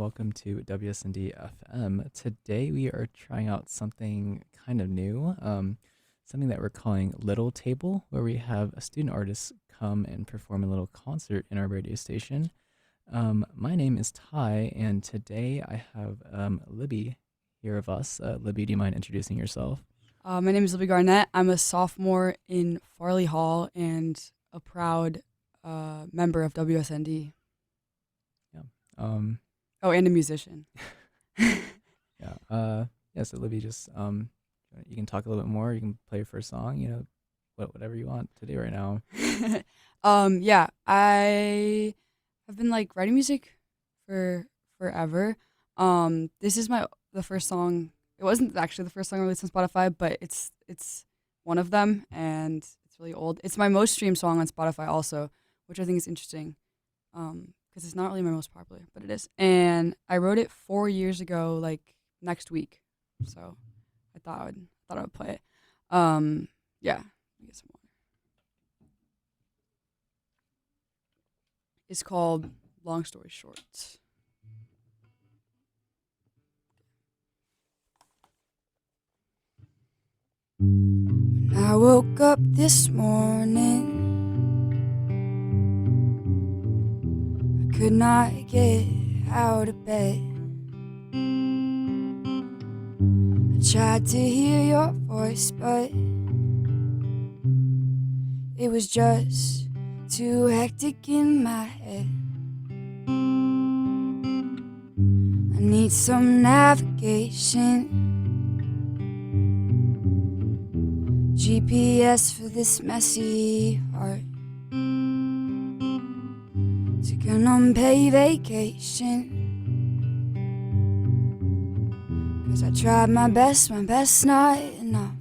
welcome to WSND-FM. Today we are trying out something kind of new, something that we're calling Little Table, where we have a student artist come and perform a little concert in our radio station. My name is Ty, and today I have Libby here of us. Libby, do you mind introducing yourself? My name is Libby Garnett. I'm a sophomore in Farley Hall and a proud member of WSND. Um, and a musician. So Libby, just you can talk a little bit more. You can play your first song. Whatever you want to do right now. I have been writing music for forever. This is the first song. It wasn't actually the first song released on Spotify, but it's one of them, and it's really old. It's my most streamed song on Spotify also, which I think is interesting. Because it's not really my most popular, but it is. And I wrote it 4 years ago, next week. So I thought I would play it. Let me get some water. It's called Long Story Short. When I woke up this morning, could not get out of bed. I tried to hear your voice, but it was just too hectic in my head. I need some navigation, GPS for this messy heart. Took an unpaid vacation, 'cause I tried my best not enough.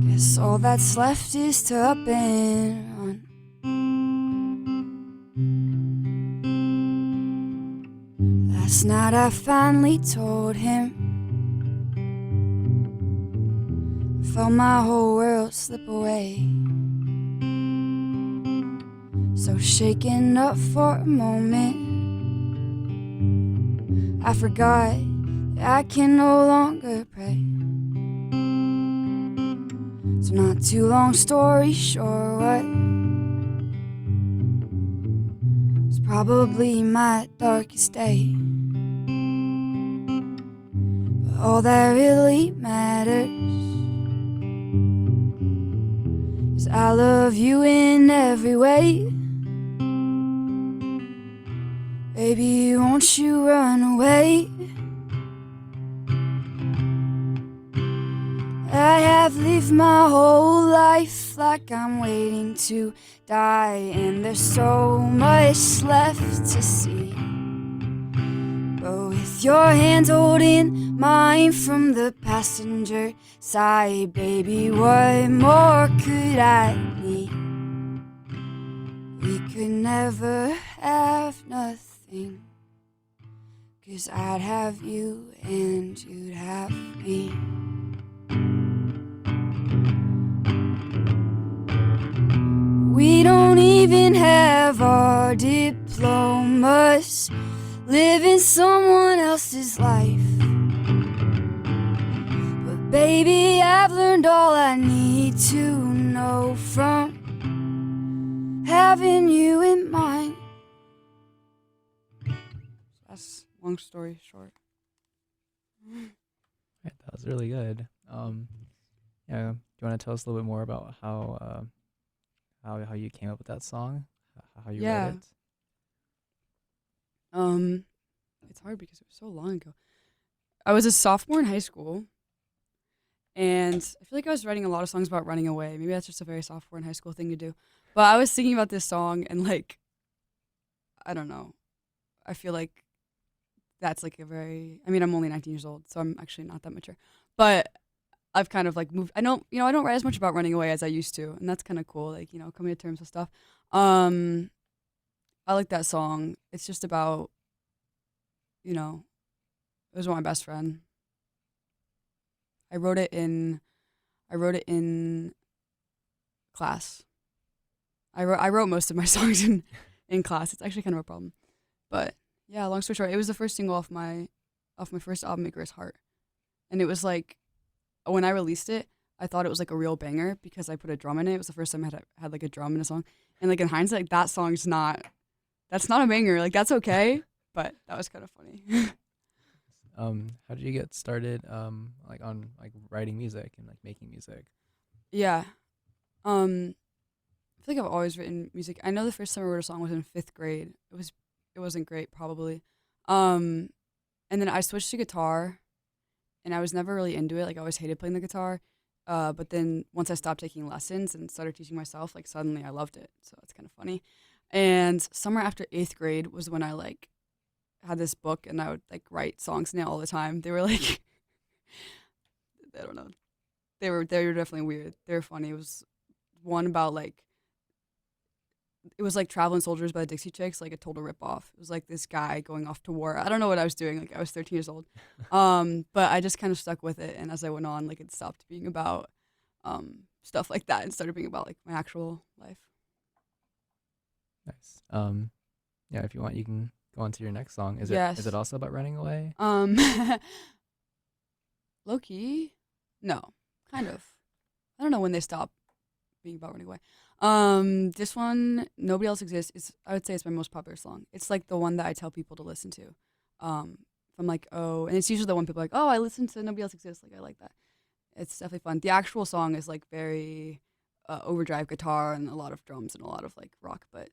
Guess all that's left is to up and run. Last night I finally told him, I felt my whole world slip away. So shaken up for a moment, I forgot that I can no longer pray. So not too long story short, it's probably my darkest day. But all that really matters is I love you in every way. Baby, won't you run away? I have lived my whole life like I'm waiting to die, and there's so much left to see. But with your hands holding mine from the passenger side, baby, what more could I need? We could never have nothing, 'cause I'd have you and you'd have me. We don't even have our diplomas, living someone else's life. But baby, I've learned all I need to know from having you in mind. That's long story short. Right, that was really good. Do you want to tell us a little bit more about how you came up with that song, how you wrote it? It's hard because it was so long ago. I was a sophomore in high school, and I feel like I was writing a lot of songs about running away. Maybe that's just a very sophomore in high school thing to do. But I was thinking about this song, and I don't know. I feel like that's I'm only 19 years old, so I'm actually not that mature. But I've kind of moved. I don't write as much about running away as I used to, and that's kind of cool. Coming to terms with stuff. I like that song. It's just about, it was with my best friend. I wrote it in class. I wrote most of my songs in class. It's actually kind of a problem, But yeah, long story short, it was the first single off my first album, Icarus Heart, and it was like when I released it, I thought it was like a real banger because I put a drum in it. It was the first time I had like a drum in a song, and like in hindsight, like, that's not a banger. Like that's okay, but that was kind of funny. How did you get started like on like writing music and like making music? Yeah. I feel like I've always written music. I know the first time I wrote a song was in 5th grade. It wasn't great probably. And then I switched to guitar, and I was never really into it. Like I always hated playing the guitar. But then once I stopped taking lessons and started teaching myself, like suddenly I loved it. So it's kind of funny. And summer after 8th grade was when I like had this book, and I would like write songs in it all the time. They were like I don't know. They were definitely weird. They were funny. It was one about like it was like Traveling Soldiers by the Dixie Chicks, like a total ripoff. It was like this guy going off to war. I don't know what I was doing. Like I was 13 years old. But I just kind of stuck with it, and as I went on, like it stopped being about stuff like that and started being about like my actual life. Nice. Yeah, if you want, you can go on to your next song. Is Yes. it also about running away? Low key? No. Kind of. I don't know when they stop being about running away. This one, Nobody Else Exists, I would say it's my most popular song. It's like the one that I tell people to listen to. If I'm like, oh, and it's usually the one people are like, oh, I listen to Nobody Else Exists. Like, I like that. It's definitely fun. The actual song is like very overdrive guitar and a lot of drums and a lot of like rock, but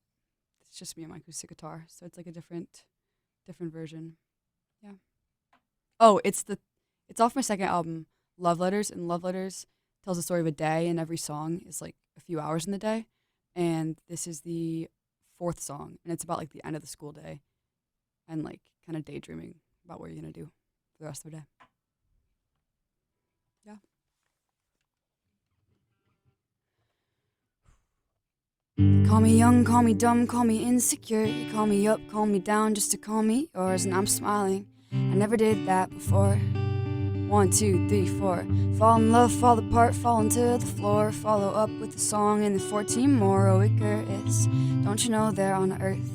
it's just me and my acoustic guitar. So it's like a different version. Yeah. Oh, it's off my second album, Love Letters, and Love Letters tells the story of a day, and every song is like a few hours in the day. And this is the 4th song, and it's about like the end of the school day and like kind of daydreaming about what you're going to do for the rest of the day. Yeah. Call me young, call me dumb, call me insecure. You call me up, call me down just to call me yours, and I'm smiling. I never did that before. 1, 2, 3, 4. Fall in love, fall apart, fall into the floor. Follow up with a song and then 14 more. Oh, Icarus, don't you know they're on Earth?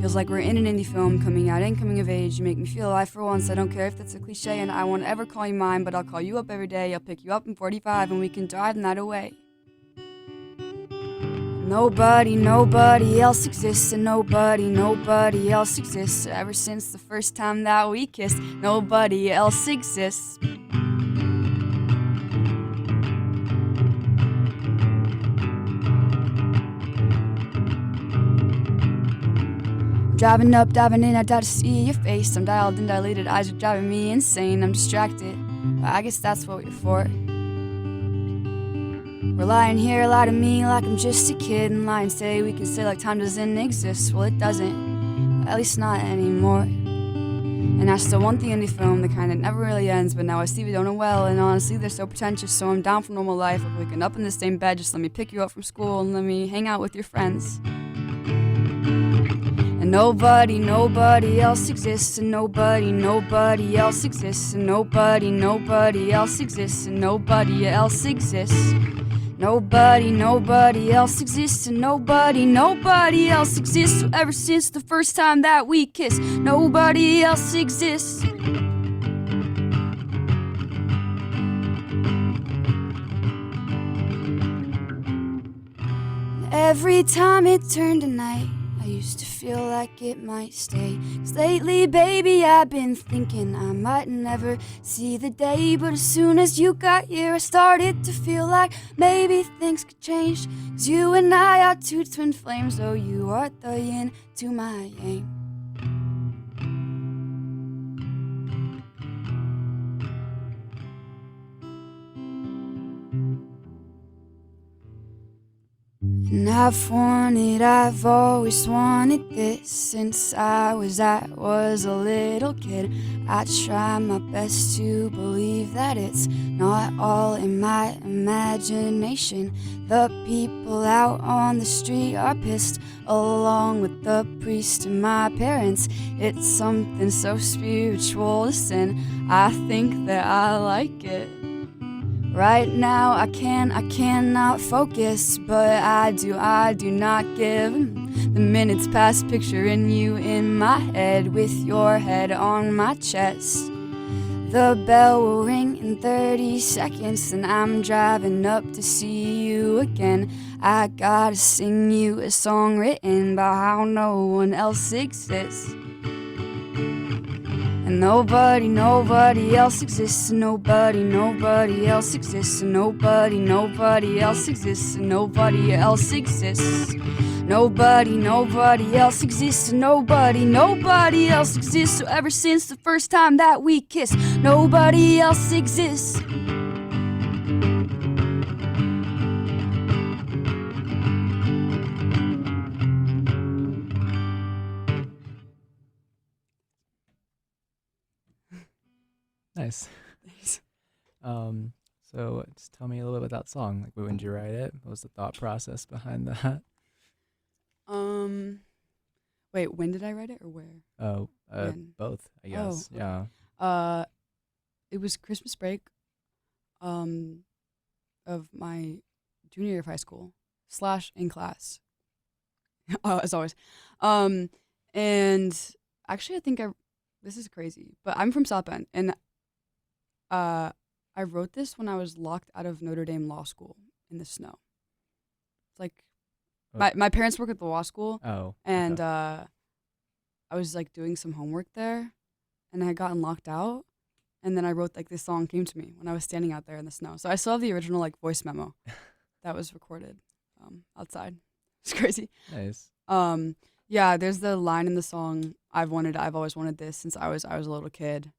Feels like we're in an indie film, coming out and coming of age. You make me feel alive for once. I don't care if that's a cliche, and I won't ever call you mine, but I'll call you up every day. I'll pick you up in 45, and we can drive the night away. Nobody else exists, and nobody else exists. Ever since the first time that we kissed, nobody else exists. Driving up, diving in, I doubt to see your face. I'm dialed and dilated, eyes are driving me insane. I'm distracted, but I guess that's what we're for. We're lying here, lie to me like I'm just a kid, and lie and say we can say like time doesn't exist. Well, it doesn't, at least not anymore. And I still want the indie film, the kind that never really ends, but now I see we don't know well, and honestly they're so pretentious. So I'm down for normal life, like waking up in the same bed. Just let me pick you up from school and let me hang out with your friends. And nobody else exists, and nobody else exists, and nobody else exists, and nobody else exists. Nobody else exists, and nobody else exists. Ever since the first time that we kissed, nobody else exists. Every time it turned to night, I used to feel like it might stay. 'Cause lately, baby, I've been thinking I might never see the day. But as soon as you got here, I started to feel like maybe things could change. 'Cause you and I are two twin flames. Oh, you are the yin to my yang. And I've always wanted this since I was a little kid. I try my best to believe that it's not all in my imagination. The people out on the street are pissed, along with the priest and my parents. It's something so spiritual to sin. I think that I like it. Right now I cannot focus, but I do not give. The minutes pass, picturing you in my head with your head on my chest. The bell will ring in 30 seconds, and I'm driving up to see you again. I gotta sing you a song written by how no one else exists. And nobody else exists. Nobody else exists. Nobody else exists. Nobody else exists. Nobody else exists. Nobody else exists. So ever since the first time that we kissed, nobody else exists. Nice. Thanks. So just tell me a little bit about that song. Like, when did you write it? What was the thought process behind that? Wait, when did I write it or where? Oh, When? both, I guess. Oh, Yeah. It was Christmas break, of my junior year of high school / in class, as always. And actually, I think this is crazy, but I'm from South Bend, and I wrote this when I was locked out of Notre Dame Law School in the snow. It's like my parents work at the law school, Oh. and Okay. I was like doing some homework there, and I had gotten locked out, and then I wrote like this song came to me when I was standing out there in the snow. So I still have the original like voice memo that was recorded outside. It's crazy. Nice. Yeah, there's the line in the song, I've always wanted this since I was a little kid.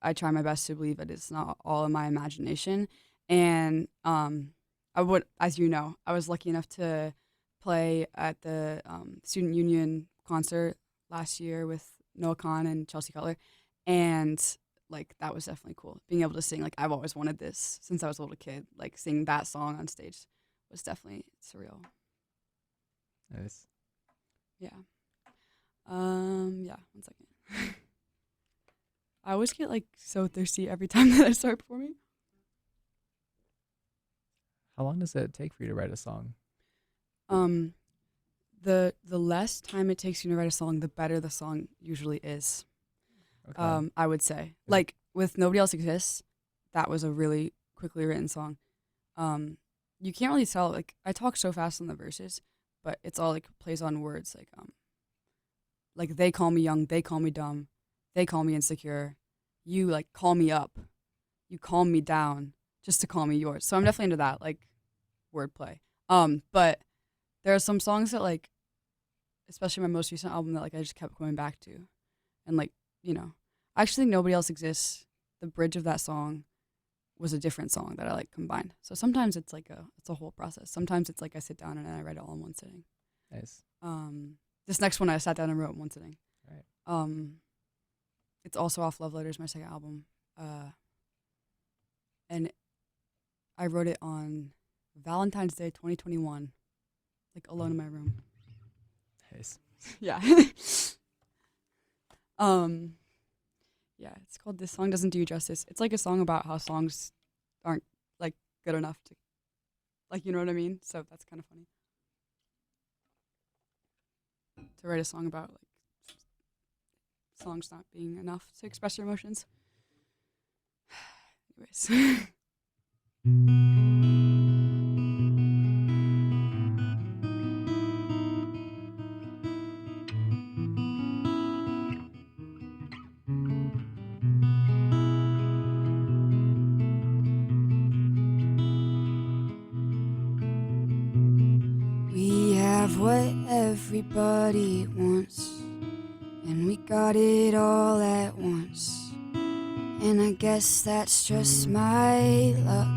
I try my best to believe that it's not all in my imagination. And as you know, I was lucky enough to play at the student union concert last year with Noah Khan and Chelsea Cutler, and like that was definitely cool. Being able to sing like I've always wanted this since I was a little kid, like sing that song on stage was definitely surreal. Nice. Yeah. Yeah, 1 second. I always get like so thirsty every time that I start performing. How long does it take for you to write a song? The less time it takes you to write a song, the better the song usually is. Okay. I would say. Like with Nobody Else Exists, that was a really quickly written song. You can't really tell, like I talk so fast in the verses, but it's all like plays on words like they call me young, they call me dumb, they call me insecure. You like call me up. You calm me down just to call me yours. So I'm definitely into that, like wordplay. But there are some songs that like, especially my most recent album, that like I just kept going back to. And like, I actually think Nobody Else Exists, the bridge of that song was a different song that I like combined. So sometimes it's like it's a whole process. Sometimes it's like I sit down and I write it all in one sitting. Nice. This next one I sat down and wrote in one sitting. Right. It's also off Love Letters, my second album. And I wrote it on Valentine's Day 2021, like alone in my room. Nice. Yeah. Yeah, it's called This Song Doesn't Do You Justice. It's like a song about how songs aren't like good enough to, like, you know what I mean? So that's kind of funny. To write a song about like songs not being enough to express your emotions. Anyways. We have what everybody wants, and we got it all at once. And I guess that's just my luck.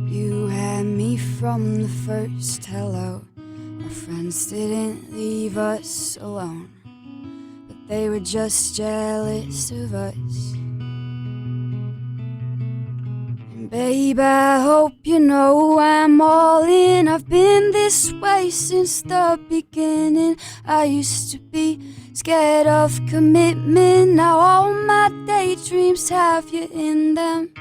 You had me from the first hello. Our friends didn't leave us alone, but they were just jealous of us. And babe, I hope you know I'm all in. I've been this way since the beginning. I used to be scared of commitment. Now all my daydreams have you in them.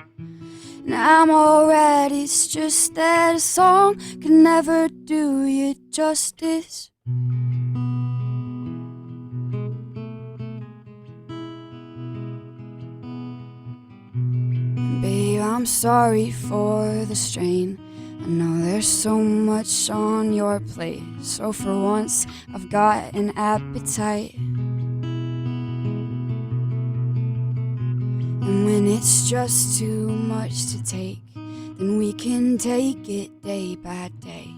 And I'm alright, it's just that a song can never do you justice. Babe, I'm sorry for the strain. I know there's so much on your plate, so for once I've got an appetite. And when it's just too much to take, then we can take it day by day.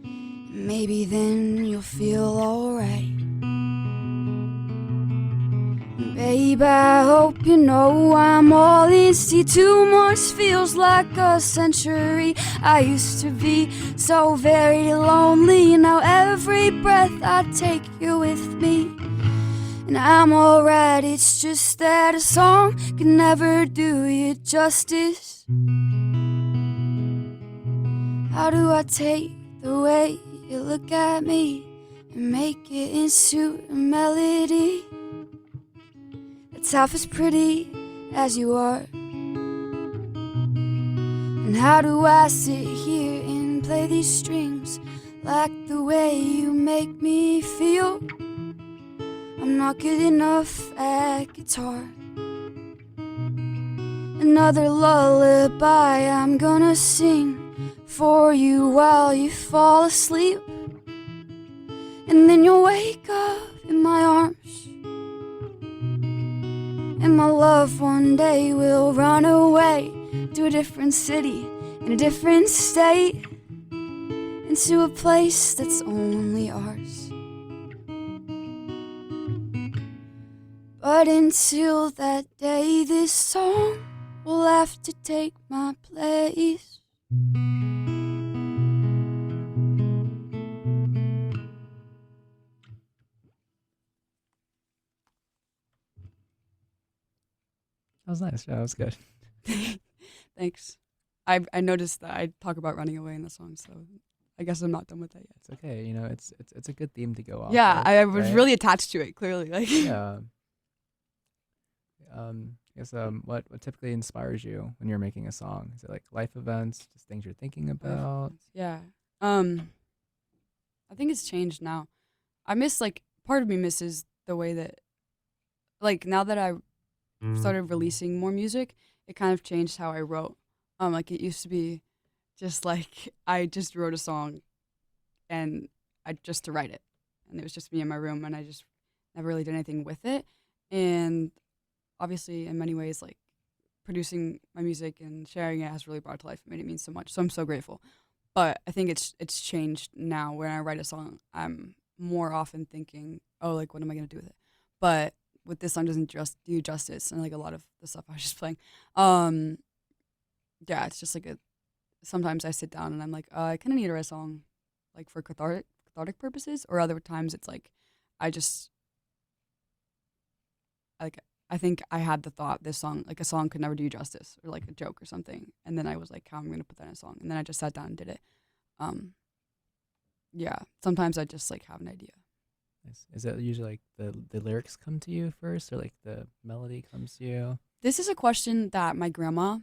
And maybe then you'll feel alright. Babe, I hope you know I'm all in. See, 2 months feels like a century. I used to be so very lonely. Now every breath I take, you're with me. And I'm alright, it's just that a song can never do you justice. How do I take the way you look at me and make it into a melody that's half as pretty as you are? And how do I sit here and play these strings like the way you make me feel? I'm not good enough at guitar. Another lullaby I'm gonna sing for you while you fall asleep. And then you'll wake up in my arms, and my love one day will run away to a different city, in a different state, into a place that's only ours. But until that day, this song will have to take my place. That was nice. Yeah, that was good. Thanks. I noticed that I talk about running away in the song, so I guess I'm not done with that yet. It's okay. You know, it's a good theme to go off. Yeah, with, I was right? really attached to it. Clearly, like Yeah. I guess what typically inspires you when you're making a song? Is it like life events, just things you're thinking about? Yeah. I think it's changed now. I miss, like, part of me misses the way that, like, now that I started releasing more music, it kind of changed how I wrote. Like, it used to be just like I just wrote a song and just to write it, and it was just me in my room, and I just never really did anything with it. And obviously, in many ways, like, producing my music and sharing it has really brought it to life. It made it mean so much. So I'm so grateful. But I think it's changed now. When I write a song, I'm more often thinking, oh, like, what am I gonna do with it? But with this song, doesn't just do justice, and like a lot of the stuff I was just playing. Yeah, it's just like sometimes I sit down and I'm like, I kind of need to write a song, like, for cathartic purposes, or other times it's like I just like I think I had the thought this song, like, a song could never do you justice, or like a joke or something, and then I was like, how am I gonna put that in a song? And then I just sat down and did it. Yeah, sometimes I just like have an idea. Nice. Is it usually like the lyrics come to you first, or like the melody comes to you? This is a question that my grandma,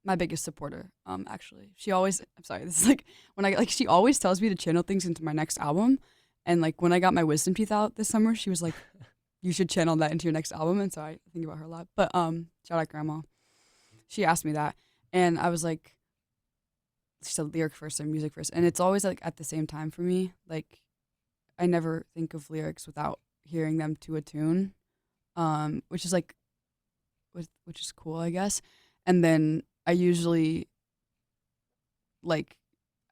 my biggest supporter, actually, she always, I'm sorry, this is like, when I, like, she always tells me to channel things into my next album. And like, when I got my wisdom teeth out this summer, she was like, you should channel that into your next album. And so I think about her a lot. But shout out grandma. She asked me that, and I was like, she said lyric first and music first. And it's always like at the same time for me. Like, I never think of lyrics without hearing them to a tune, which is like, which is cool, I guess. And then I usually like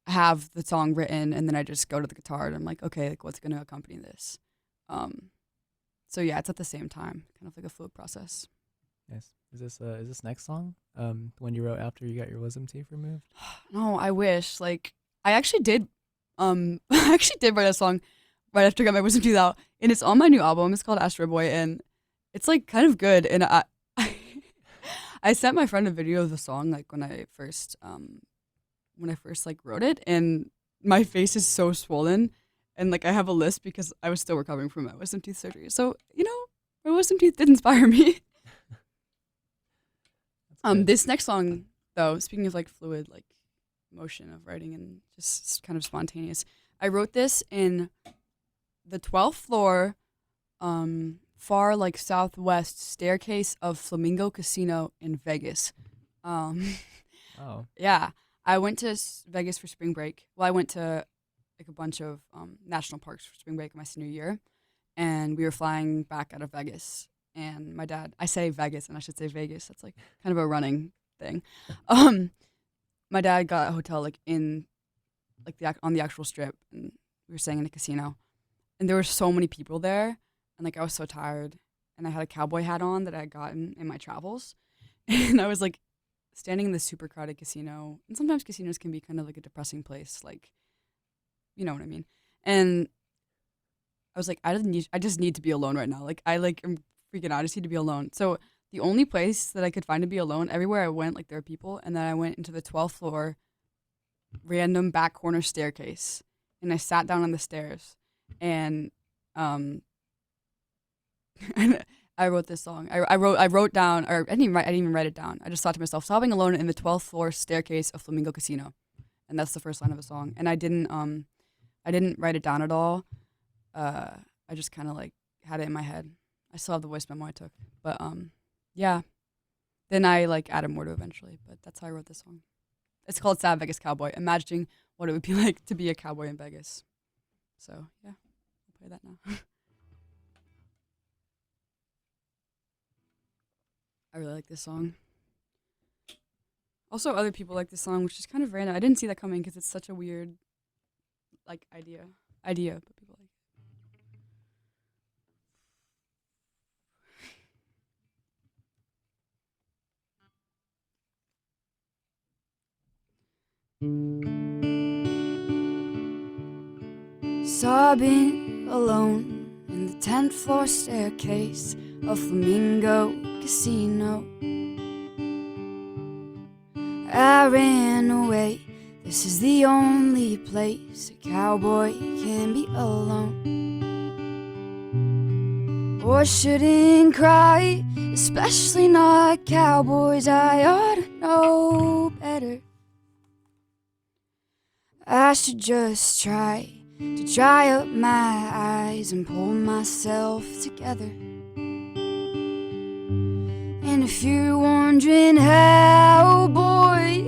have the song written, and then I just go to the guitar and I'm like, okay, like, what's gonna accompany this? So yeah, it's at the same time, kind of like a fluid process. Nice. Is this next song the one you wrote after you got your wisdom teeth removed? No, I wish. Like, I actually did I actually did write a song right after I got my wisdom teeth out, and it's on my new album. It's called Astro Boy, and it's like kind of good. And I sent my friend a video of the song, like, when I first like wrote it, and my face is so swollen, and like I have a lisp because I was still recovering from my wisdom teeth surgery. So, you know, my wisdom teeth did inspire me. This next song though. Speaking of like fluid, like motion of writing and just kind of spontaneous. I wrote this in the 12th floor, far like southwest staircase of Flamingo Casino in Vegas. Oh, Yeah, I went to Vegas for spring break. Well, I went to like a bunch of national parks for spring break in my senior year, and we were flying back out of Vegas. And my dad, I say Vegas, and I should say Vegas. That's like kind of a running thing. My dad got a hotel like in like on the actual strip, and we were staying in a casino, and there were so many people there, and like I was so tired, and I had a cowboy hat on that I had gotten in my travels, and I was like standing in the super crowded casino, and sometimes casinos can be kind of like a depressing place, like, you know what I mean. And I was like, I just need to be alone right now. Like I like am freaking out. I just need to be alone. So the only place that I could find to be alone, everywhere I went, like there were people, and then I went into the 12th floor, random back corner staircase, and I sat down on the stairs, and and I wrote this song. I wrote down, or I didn't even write it down. I just thought to myself, sobbing alone in the 12th floor staircase of Flamingo Casino, and that's the first line of the song. And I didn't write it down at all. I just kind of like had it in my head. I still have the voice memo I took, but yeah. Then I like added more to it eventually, but that's how I wrote this song. It's called Sad Vegas Cowboy, imagining what it would be like to be a cowboy in Vegas. So yeah, I'll play that now. I really like this song. Also, other people like this song, which is kind of random. I didn't see that coming because it's such a weird, like, idea, but people like it. Sobbing alone in the 10th floor staircase of Flamingo Casino. I ran away. This is the only place a cowboy can be alone. Boys shouldn't cry, especially not cowboys. I ought to know better. I should just try to dry up my eyes and pull myself together. And if you're wondering how, boy,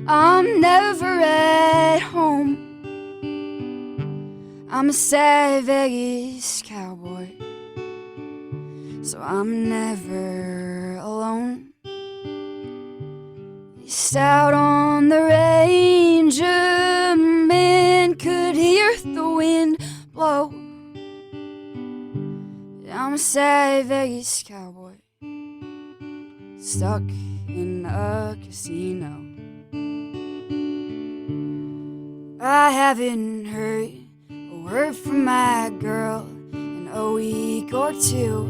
I'm never at home. I'm a sad Vegas cowboy, so I'm never alone. East out on the range, a man could hear the wind blow. I'm a sad Vegas cowboy, stuck in a casino. I haven't heard a word from my girl in a week or two.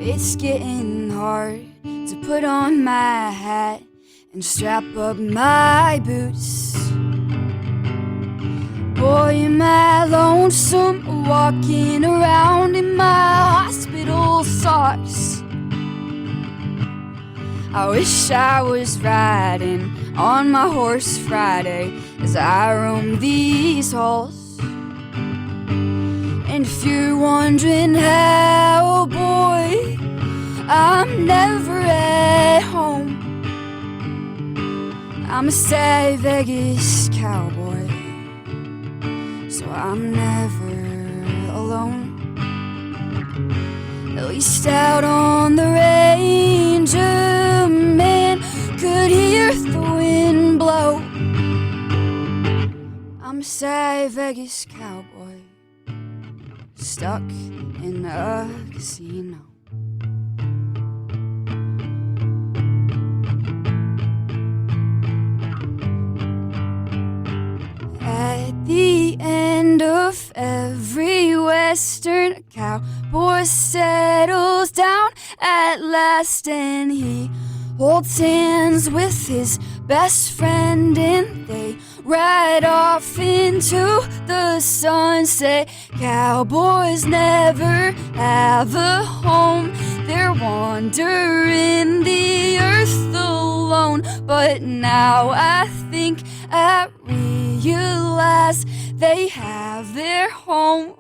It's getting hard to put on my hat and strap up my boots. Boy, am I lonesome walking around in my hospital socks. I wish I was riding on my horse Friday as I roam these halls. And if you're wondering how, boy, I'm never at home. I'm a sad Vegas cowboy, so I'm never alone. At least out on the range, a man could hear the wind blow. I'm a sad Vegas cowboy, stuck in a casino. At the end of every western, a cowboy settles down at last, and he holds hands with his best friend, and they right off into the sunset. Cowboys never have a home. They're wandering the earth alone. But now I think I realize they have their home.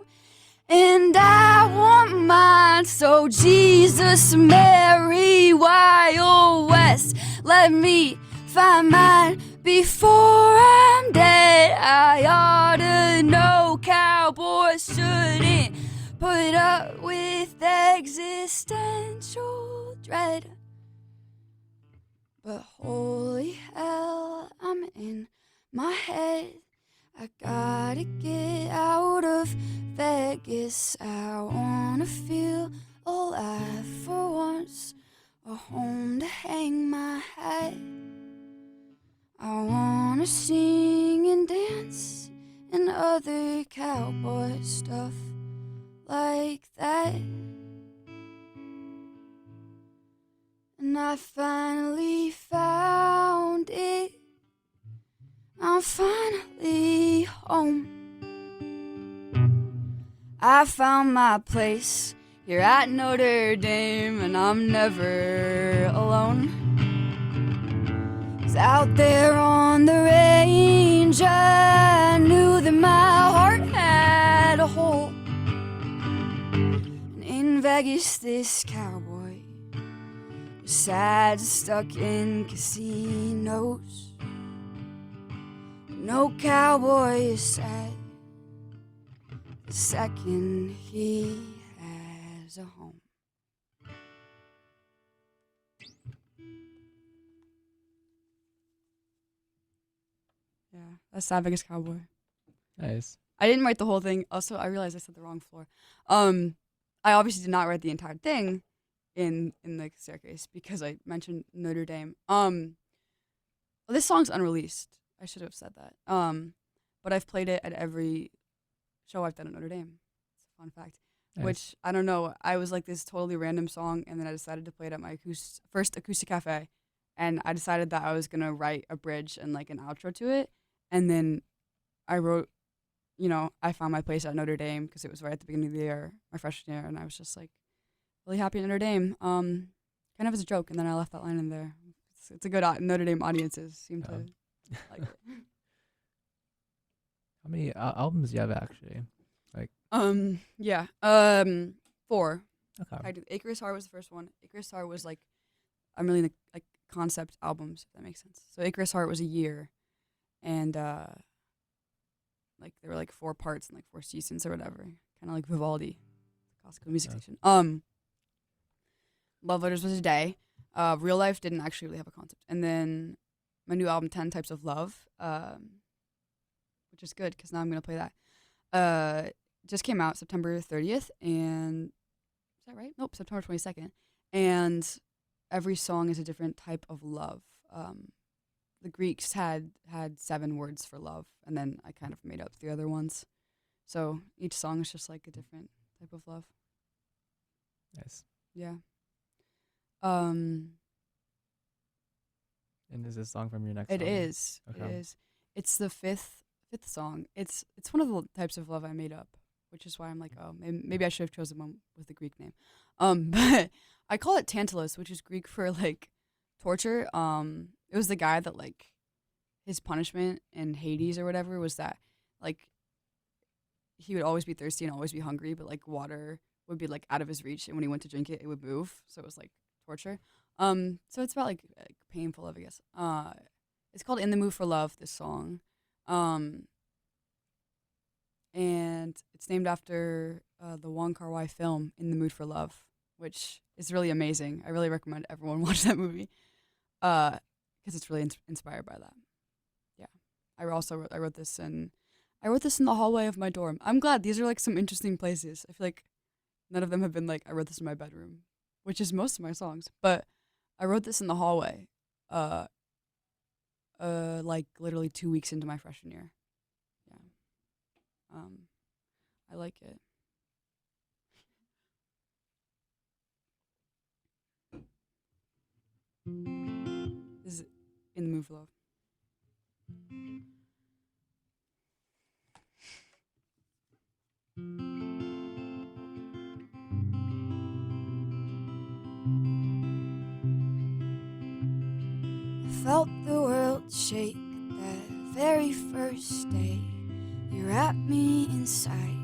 And I want mine, so Jesus, Mary, Wild West, let me find mine before I'm dead. I ought to know cowboys shouldn't put up with existential dread. But holy hell, I'm in my head. I gotta get out of Vegas. I wanna feel alive for once. A home to hang my hat. I wanna sing and dance and other cowboy stuff like that. And I finally found it. I'm finally home. I found my place here at Notre Dame, and I'm never alone. 'Cause out there on the range, I knew that my heart had a hole. And in Vegas, this cowboy was sad, stuck in casinos. No cowboy is sad the second he has a home. Yeah, that's Sad Vegas Cowboy. Nice. I didn't write the whole thing. Also, I realized I said the wrong floor. I obviously did not write the entire thing in the staircase because I mentioned Notre Dame. This song's unreleased. I should have said that. But I've played it at every show I've done at Notre Dame. It's a fun fact. Nice. Which, I don't know, I was like this totally random song, and then I decided to play it at my first acoustic cafe, and I decided that I was going to write a bridge and like an outro to it, and then I wrote, I found my place at Notre Dame because it was right at the beginning of the year, my freshman year, and I was just like really happy at Notre Dame, kind of as a joke, and then I left that line in there. It's a good Notre Dame audiences seem to like it. How many albums do you have actually? Yeah. 4. Okay. I did. Icarus Heart was the first one. Icarus Heart was like I'm really like concept albums, if that makes sense. So Icarus Heart was a year, and like there were like 4 parts and like 4 seasons or whatever, kind of like Vivaldi, classical music station. Love Letters was a day. Real Life didn't actually really have a concept, and then my new album 10 Types of Love, which is good because now I'm gonna play that. Just came out September 30th, and is that right? Nope, September 22nd. And every song is a different type of love. The Greeks had 7 words for love, and then I kind of made up the other ones. So each song is just like a different type of love. Nice. Yeah. And is this song from your next It album? is. Okay. It is. It's the fifth song. It's one of the types of love I made up, which is why I'm like, oh, maybe I should have chosen one with the Greek name. But I call it Tantalus, which is Greek for like torture. It was the guy that like his punishment in Hades or whatever was that like he would always be thirsty and always be hungry, but like water would be like out of his reach, and when he went to drink it, it would move. So it was like torture. So it's about like painful love, I guess. It's called "In the Mood for Love." This song, and it's named after the Wong Kar-wai film "In the Mood for Love," which is really amazing. I really recommend everyone watch that movie, because it's really inspired by that. Yeah, I wrote this in the hallway of my dorm. I'm glad these are like some interesting places. I feel like none of them have been like I wrote this in my bedroom, which is most of my songs, but I wrote this in the hallway, like literally 2 weeks into my freshman year. Yeah. I like it. This is "In the Mood for Love." felt the world shake that very first day. You wrapped me inside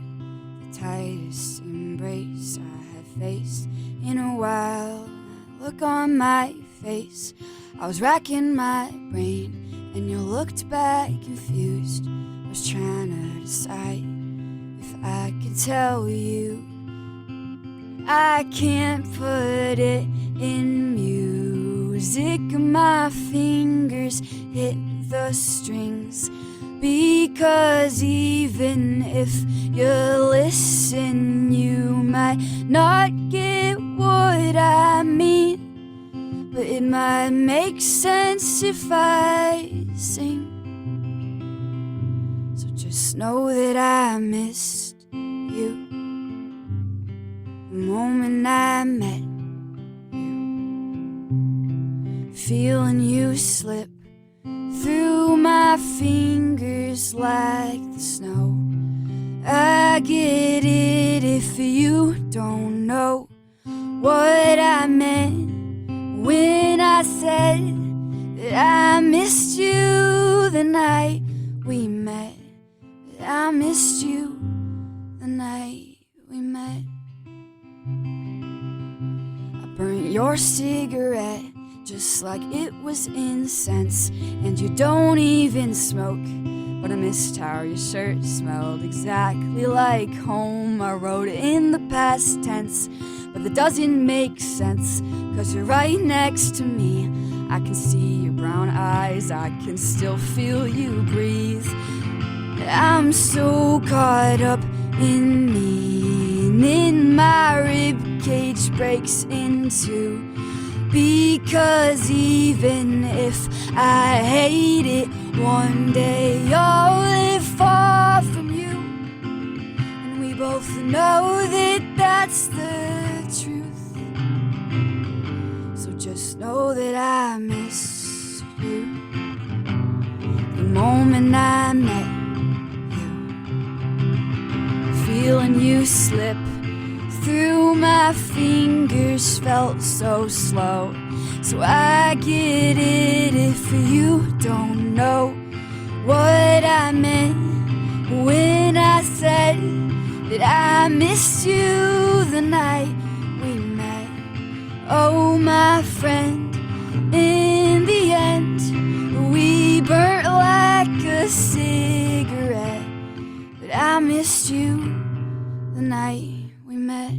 the tightest embrace I have faced in a while. Look on my face, I was racking my brain, and you looked back confused. I was trying to decide if I could tell you. I can't put it in music. My fingers hit the strings, because even if you listen, you might not get what I mean. But it might make sense if I sing. So just know that I missed you the moment I met you. Feeling you slip through my fingers like the snow. I get it if you don't know what I meant when I said that I missed you the night we met. That I missed you the night we met. I burnt your cigarette just like it was incense, and you don't even smoke. But I missed how your shirt smelled exactly like home. I wrote it in the past tense, but that doesn't make sense, 'cause you're right next to me. I can see your brown eyes, I can still feel you breathe. I'm so caught up in me, and in my rib cage breaks in two. Because even if I hate it, one day I'll live far from you. And we both know that that's the truth. So just know that I miss you the moment I met you. Feeling you slip through my fingers felt so slow. So I get it if you don't know what I meant when I said that I missed you the night we met. Oh, my friend, in the end we burnt like a cigarette. But I missed you the night we met.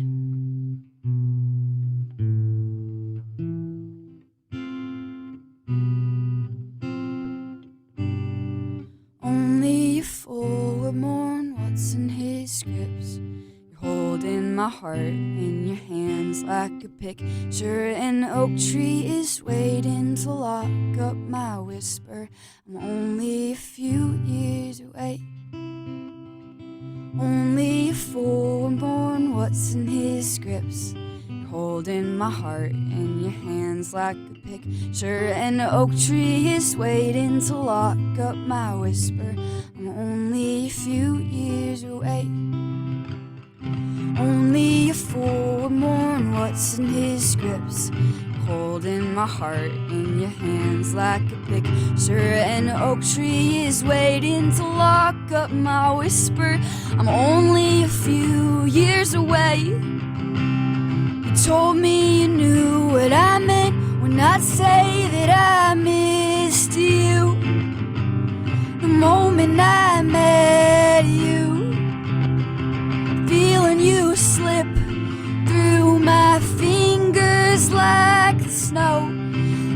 Only a fool would mourn what's in his scripts. You're holding my heart in your hands like a picture. An oak tree is waiting to lock up my whisper. I'm only a few years away. Only a fool would mourn what's in his scripts. You're holding my heart in your hands like a picture. An oak tree is waiting to lock up my whisper. I'm only a few years away. Only a fool would mourn what's in his scripts. Holding my heart in your hands like a picture. An oak tree is waiting to lock up my whisper. I'm only a few years away. You told me you knew what I meant when I'd say that I missed you the moment I met you. Feeling you slip through my fingers like the snow.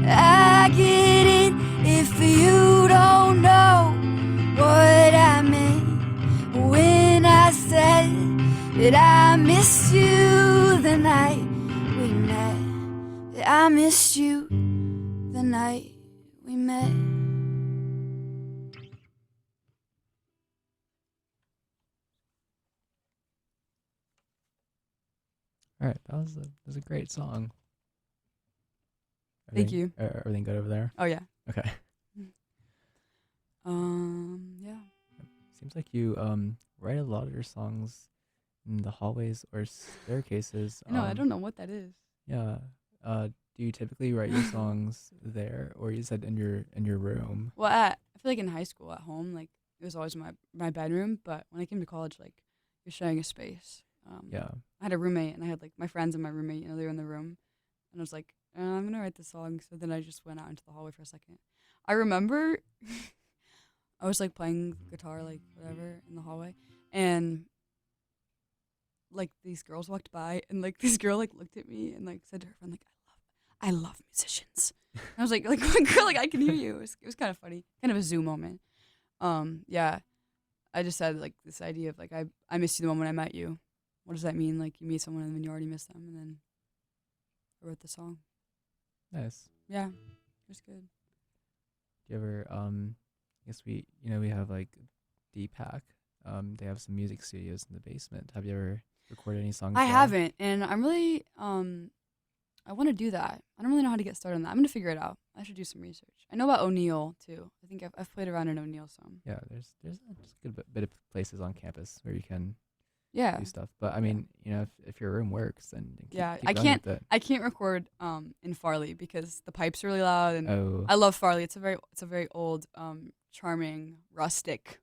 I get it if you don't know what I meant when I said that I missed you the night we met. That I missed you the night we met. All right, that was a great song. Thank you. Everything good over there? Oh, yeah. Okay. Yeah. Seems like you write a lot of your songs in the hallways or staircases. I know, I don't know what that is. Yeah. Do you typically write your songs there, or you said in your room? Well, I feel like in high school at home, like it was always my bedroom. But when I came to college, like you're sharing a space. Yeah. I had a roommate, and I had like my friends and my roommate. They were in the room, and I was like, I'm gonna write this song. So then I just went out into the hallway for a second. I remember I was like playing guitar, like whatever, in the hallway, and like these girls walked by, and like this girl like looked at me and like said to her friend like, I love musicians. And I was like girl, like I can hear you. It was kind of funny, kind of a zoo moment. Yeah, I just had like this idea of like I missed you the moment I met you. What does that mean? Like you meet someone and then you already miss them, and then I wrote the song. Nice. Yeah, it was good. Do you ever I guess we have like Deepak. They have some music studios in the basement. Have you ever recorded any songs I there? haven't, and I'm really I want to do that. I don't really know how to get started on that. I'm gonna figure it out. I should do some research. I know about O'Neill too. I think I've played around in O'Neill some. Yeah, there's just a good bit of places on campus where you can Yeah. do stuff. But I mean, if your room works, then keep, Yeah, keep going with it. I can't record in Farley because the pipes are really loud, and Oh, I love Farley. It's a very old, charming, rustic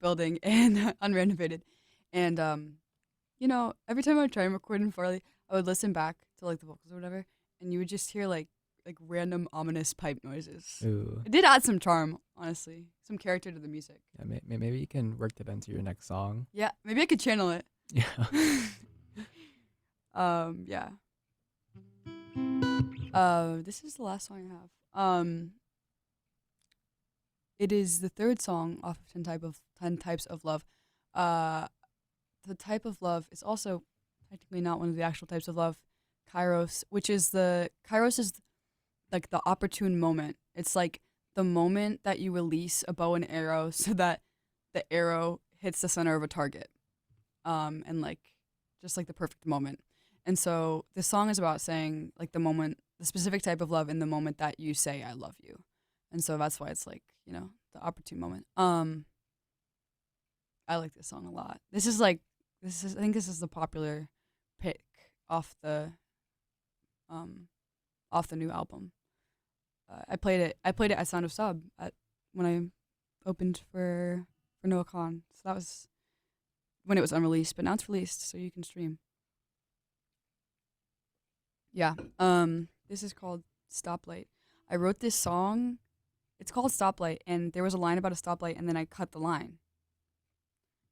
building and unrenovated. And every time I would try and record in Farley, I would listen back to like the vocals or whatever, and you would just hear like random ominous pipe noises. ooh. It did add some charm, honestly, some character to the music. Yeah, maybe you can work that into your next song. Yeah, maybe I could channel it. Yeah. Yeah. This is the last song I have. It is the third song off of 10 Types of Love. The type of love is also technically not one of the actual types of love. Kairos, Kairos is like the opportune moment. It's like the moment that you release a bow and arrow so that the arrow hits the center of a target. And like just like the perfect moment. And so this song is about saying like the specific type of love in the moment that you say I love you. And so that's why it's like, the opportune moment. I like this song a lot. I think this is the popular pick off the new album. I played it at Sound of Sub when I opened for Noah Khan. So that was when it was unreleased, but now it's released, so you can stream. Yeah. This is called Stoplight. I wrote this song. It's called Stoplight, and there was a line about a stoplight, and then I cut the line,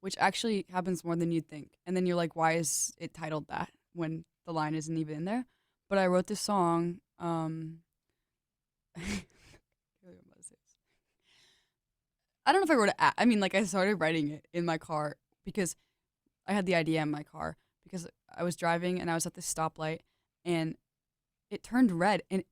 which actually happens more than you'd think. And then you're like, why is it titled that when the line isn't even in there? But I wrote this song. I don't know if I wrote it I started writing it in my car because I had the idea in my car because I was driving and I was at this stoplight and it turned red and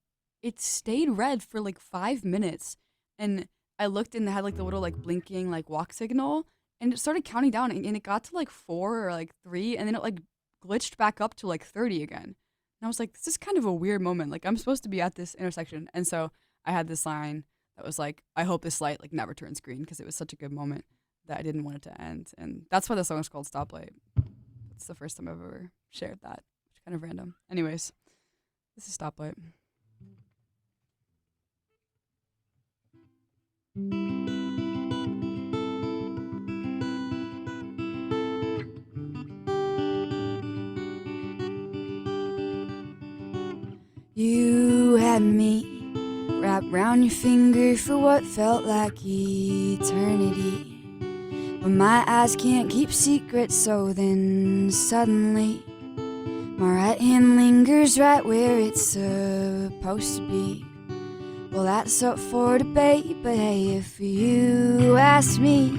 it stayed red for like 5 minutes. And I looked and it had like the little like blinking like walk signal and it started counting down and it got to like 4 or like 3 and then it like glitched back up to like 30 again. And I was like, this is kind of a weird moment. Like I'm supposed to be at this intersection. And so I had this line that was like, I hope this light like never turns green because it was such a good moment that I didn't want it to end. And that's why the song is called Stoplight. It's the first time I've ever shared that. It's kind of random. Anyways, this is Stoplight. You had me wrapped round your finger for what felt like eternity. But my eyes can't keep secrets, so then suddenly my right hand lingers right where it's supposed to be. Well, that's up for debate, but hey, if you ask me,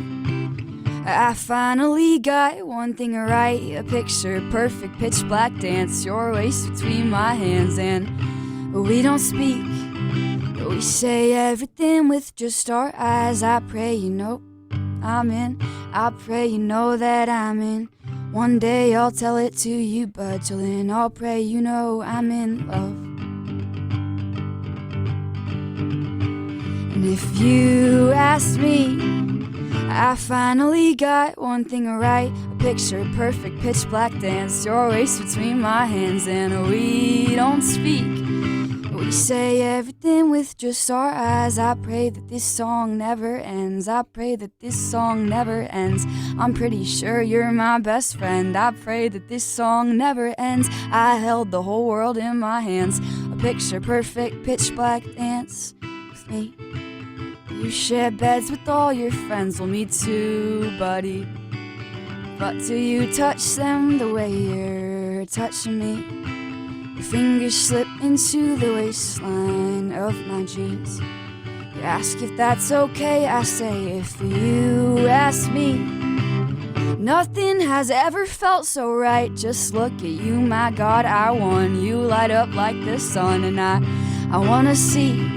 I finally got one thing right. A picture perfect pitch black dance, your waist between my hands, and we don't speak, we say everything with just our eyes. I pray you know I'm in, I pray you know that I'm in. One day I'll tell it to you, but till then I'll pray you know I'm in love. And if you ask me, I finally got one thing right, a picture perfect pitch black dance, your waist between my hands, and we don't speak. We say everything with just our eyes. I pray that this song never ends. I pray that this song never ends. I'm pretty sure you're my best friend. I pray that this song never ends. I held the whole world in my hands, a picture perfect pitch black dance with me. You share beds with all your friends. Well, me too, buddy. But do you touch them the way you're touching me? Your fingers slip into the waistline of my jeans. You ask if that's okay, I say if you ask me. Nothing has ever felt so right. Just look at you, my God, I won. You light up like the sun, and I wanna see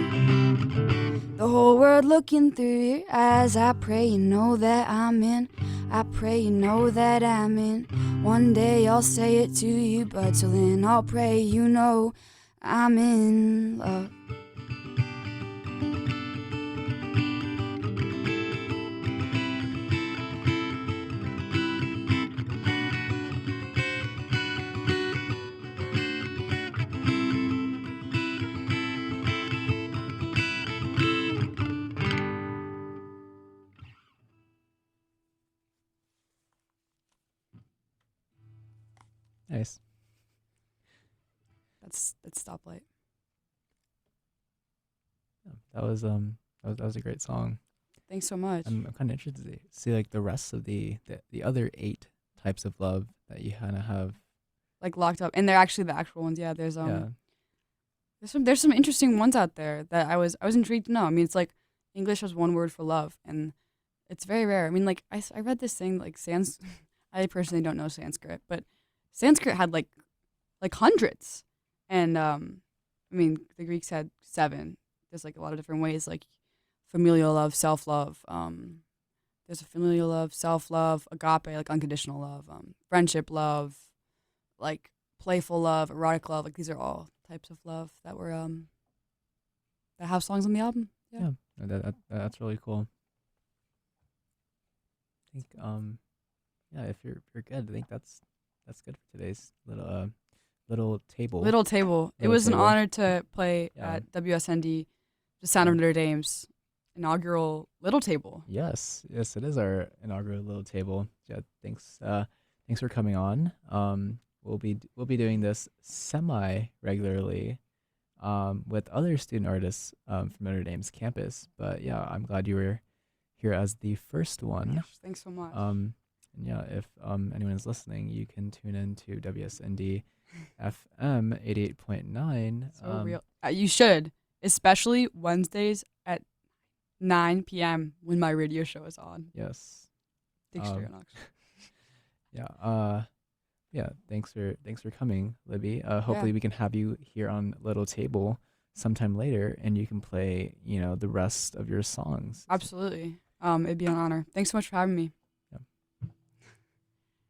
the whole world looking through your eyes. I pray you know that I'm in. I pray you know that I'm in. One day I'll say it to you, but till then I'll pray you know I'm in love. Nice. That's Stoplight. Yeah, that was a great song. Thanks so much. I'm kind of interested to see like the rest of the other 8 types of love that you kind of have. Like locked up, and they're actually the actual ones. Yeah, there's Yeah. there's some interesting ones out there that I was intrigued to know. I mean, it's like English has one word for love, and it's very rare. I mean, like I read this thing like I personally don't know Sanskrit, but Sanskrit had like hundreds, and I mean the Greeks had 7. There's like a lot of different ways, like familial love, self love. There's a familial love, self love, agape, like unconditional love, friendship love, like playful love, erotic love. Like these are all types of love that were that have songs on the album. Yeah. That's really cool. I think yeah, if you're good, I think that's good for today's little table. Little Table. It Little was an Table. honor to play Yeah. at WSND, the Sound of Notre Dame's inaugural Little Table. Yes, it is our inaugural little table. Yeah, thanks for coming on. We'll be doing this semi regularly with other student artists from Notre Dame's campus. But yeah, I'm glad you were here as the first one. Thanks so much. And yeah, if anyone is listening, you can tune in to WSND-FM 88.9. So real. You should, especially Wednesdays at 9 p.m. when my radio show is on. Yes. Thanks, Oxford. Yeah. Yeah. Thanks for coming, Libby. Hopefully we can have you here on Little Table sometime later, and you can play the rest of your songs. Absolutely. It'd be an honor. Thanks so much for having me.